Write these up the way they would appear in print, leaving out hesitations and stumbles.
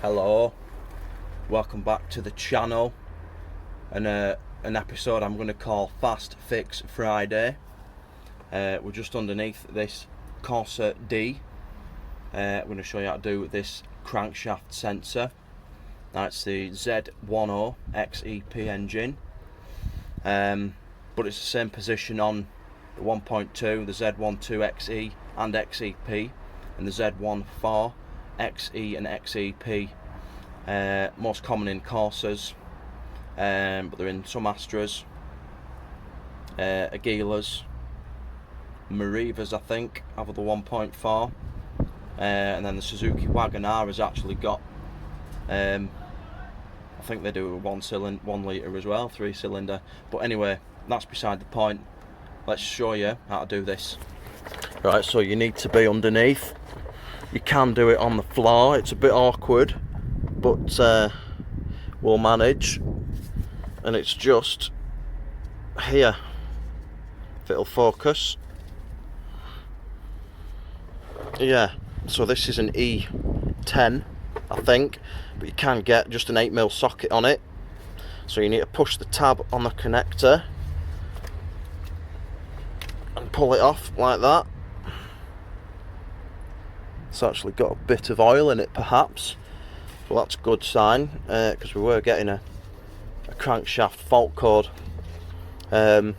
Hello, welcome back to the channel, and an episode I'm going to call Fast Fix Friday. We're just underneath this Corsa D. We're going to show you how to do this crankshaft sensor. That's the Z10 XEP engine, but it's the same position on the 1.2, the Z12XE and XEP, and the Z14 XE and XEP, most common in Corsas, but they're in some Astras, Aguilas, Marivas I think, have the 1.4, and then the Suzuki Wagon-R has actually got, I think they do a 1 litre as well, 3-cylinder, but anyway, that's beside the point. Let's show you how to do this. Right, so you need to be underneath. You can do it on the floor, it's a bit awkward, but we'll manage. And it's just here, if it'll focus. Yeah, so this is an E10 I think, but you can get just an 8mm socket on it. So you need to push the tab on the connector and pull it off like that. It's actually got a bit of oil in it perhaps, well that's a good sign, because we were getting a crankshaft fault code. Now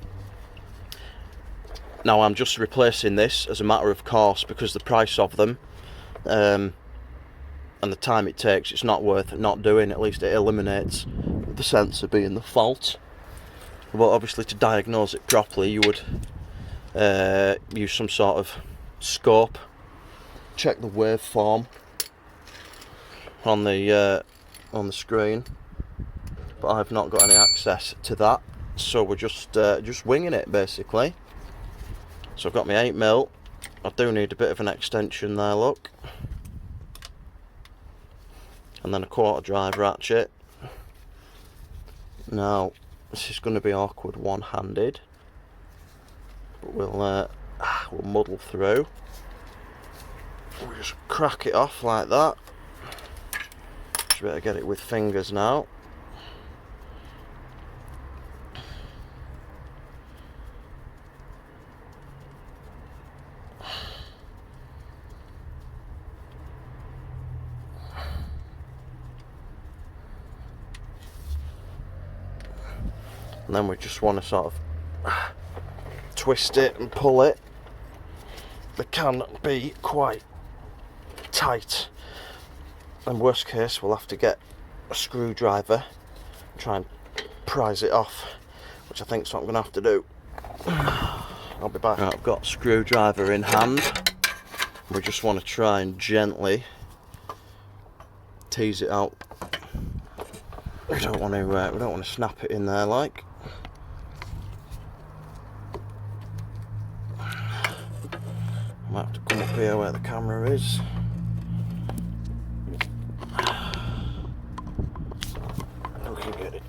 I'm just replacing this as a matter of course, because the price of them and the time it takes, it's not worth not doing. At least it eliminates the sensor being the fault. But obviously to diagnose it properly you would use some sort of scope, check the waveform on the screen, but I've not got any access to that, so we're just winging it basically. So I've got my 8mm. I do need a bit of an extension there, look, and then a 1/4 drive ratchet. Now this is going to be awkward one-handed, but we'll muddle through. We'll just crack it off like that. Just better get it with fingers now. And then we just want to sort of twist it and pull it. They can be quite tight, and worst case we'll have to get a screwdriver and try and prise it off, which I think is what I'm going to have to do. I'll be back. Right, I've got a screwdriver in hand. We just want to try and gently tease it out. We don't want to snap it in there like. I might have to come up here where the camera is. We can get it.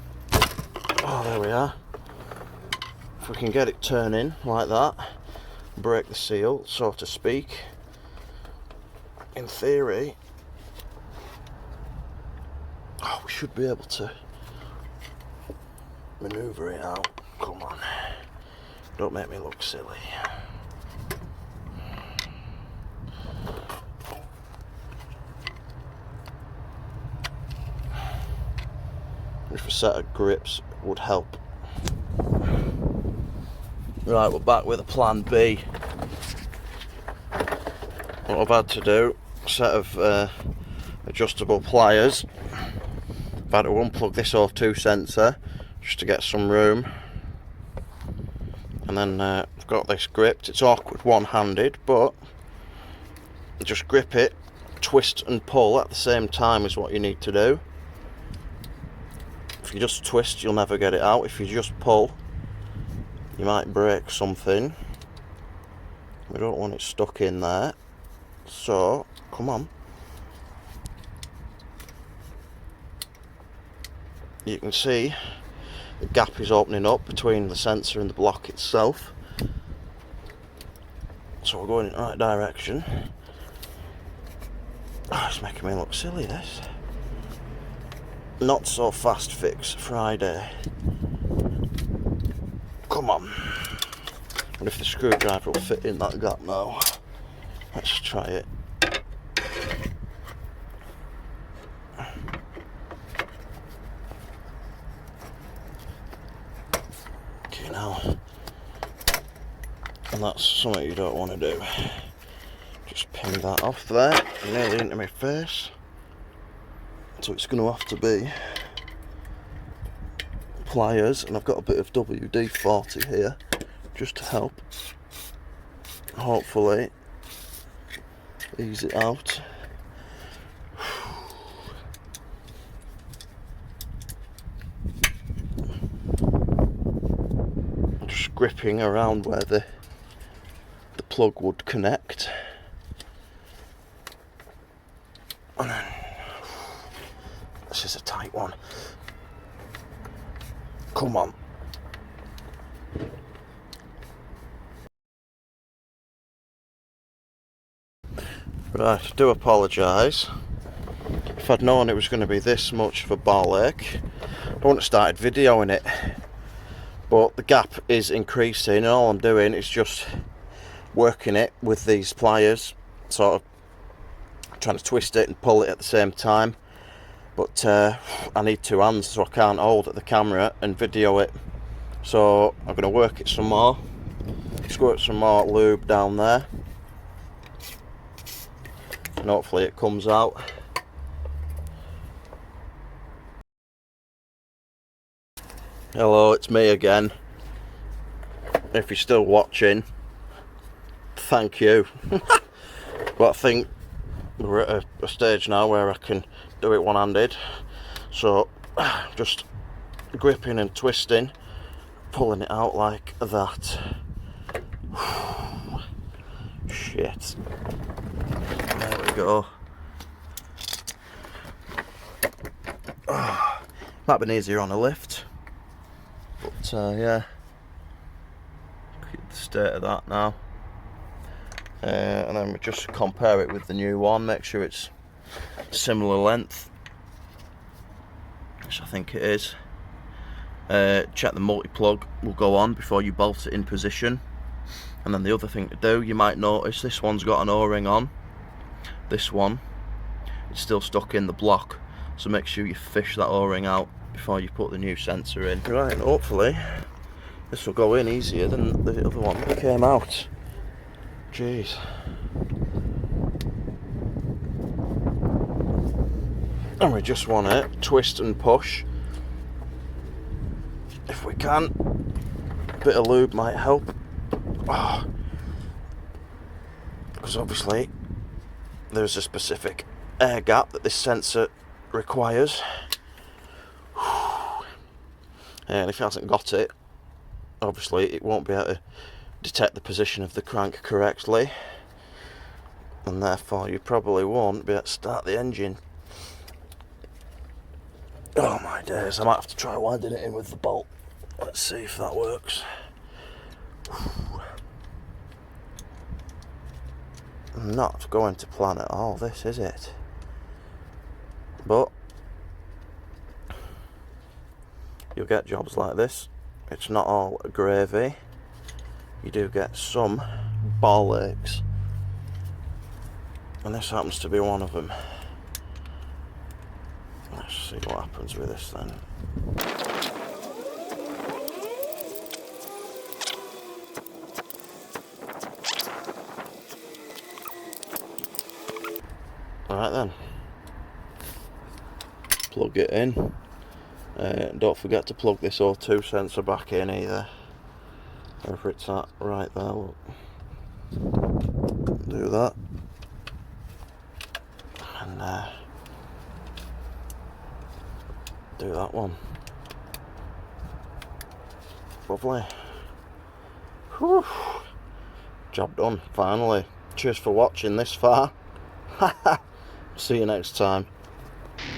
Oh, there we are. If we can get it turning like that, break the seal, so to speak, in theory, we should be able to manoeuvre it out. Come on, don't make me look silly. If a set of grips would help. Right, we're back with a plan B. What I've had to do, a set of adjustable pliers. I've had to unplug this O2 sensor just to get some room. And then I've got this gripped. It's awkward one-handed, but just grip it, twist and pull at the same time is what you need to do. If you just twist, you'll never get it out. If you just pull, you might break something. We don't want it stuck in there. So, come on. You can see the gap is opening up between the sensor and the block itself. So we're going in the right direction. Oh, it's making me look silly, this. Not so fast fix Friday. Come on. What if the screwdriver will fit in that gap now? Let's try it. Okay, now. And that's something you don't want to do. Just ping that off there, nearly into my face. So it's going to have to be pliers, and I've got a bit of WD-40 here just to help hopefully ease it out. Just gripping around where the plug would connect. And then, this is a tight one. Come on. Right, I do apologise. If I'd known it was going to be this much of a ball ache, I wouldn't have started videoing it. But the gap is increasing, and all I'm doing is just working it with these pliers, sort of trying to twist it and pull it at the same time. But I need two hands, so I can't hold at the camera and video it. So I'm going to work it some more, squirt some more lube down there, and hopefully it comes out. Hello, it's me again. If you're still watching, thank you. But I think we're at a stage now where I can do it one-handed. So just gripping and twisting, pulling it out like that. Shit. There we go. Might have been easier on a lift. But yeah, keep the state of that now. And then we just compare it with the new one, make sure it's similar length, which I think it is. Check the multi-plug will go on before you bolt it in position. And then the other thing to do, you might notice this one's got an O-ring on. This one, it's still stuck in the block, so make sure you fish that O-ring out before you put the new sensor in. Right, and hopefully this will go in easier than the other one that came out. Jeez. And we just want to twist and push if we can. A bit of lube might help. Because obviously there's a specific air gap that this sensor requires. And if it hasn't got it, obviously it won't be able to detect the position of the crank correctly, and therefore you probably won't be able to start the engine. Oh my days, I might have to try winding it in with the bolt. Let's see if that works. Not going to plan at all, this, is it? But you'll get jobs like this. It's not all gravy. You do get some ball aches, and this happens to be one of them. Let's see what happens with this then. Alright then, plug it in. Don't forget to plug this O2 sensor back in either. Wherever it's at, right there, look. Do that. And do that one. Lovely. Whew. Job done, finally. Cheers for watching this far. See you next time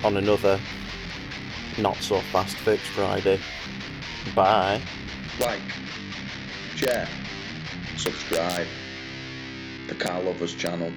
on another Not So Fast Fix Friday. Bye. Like, share, subscribe, the Car Lovers channel.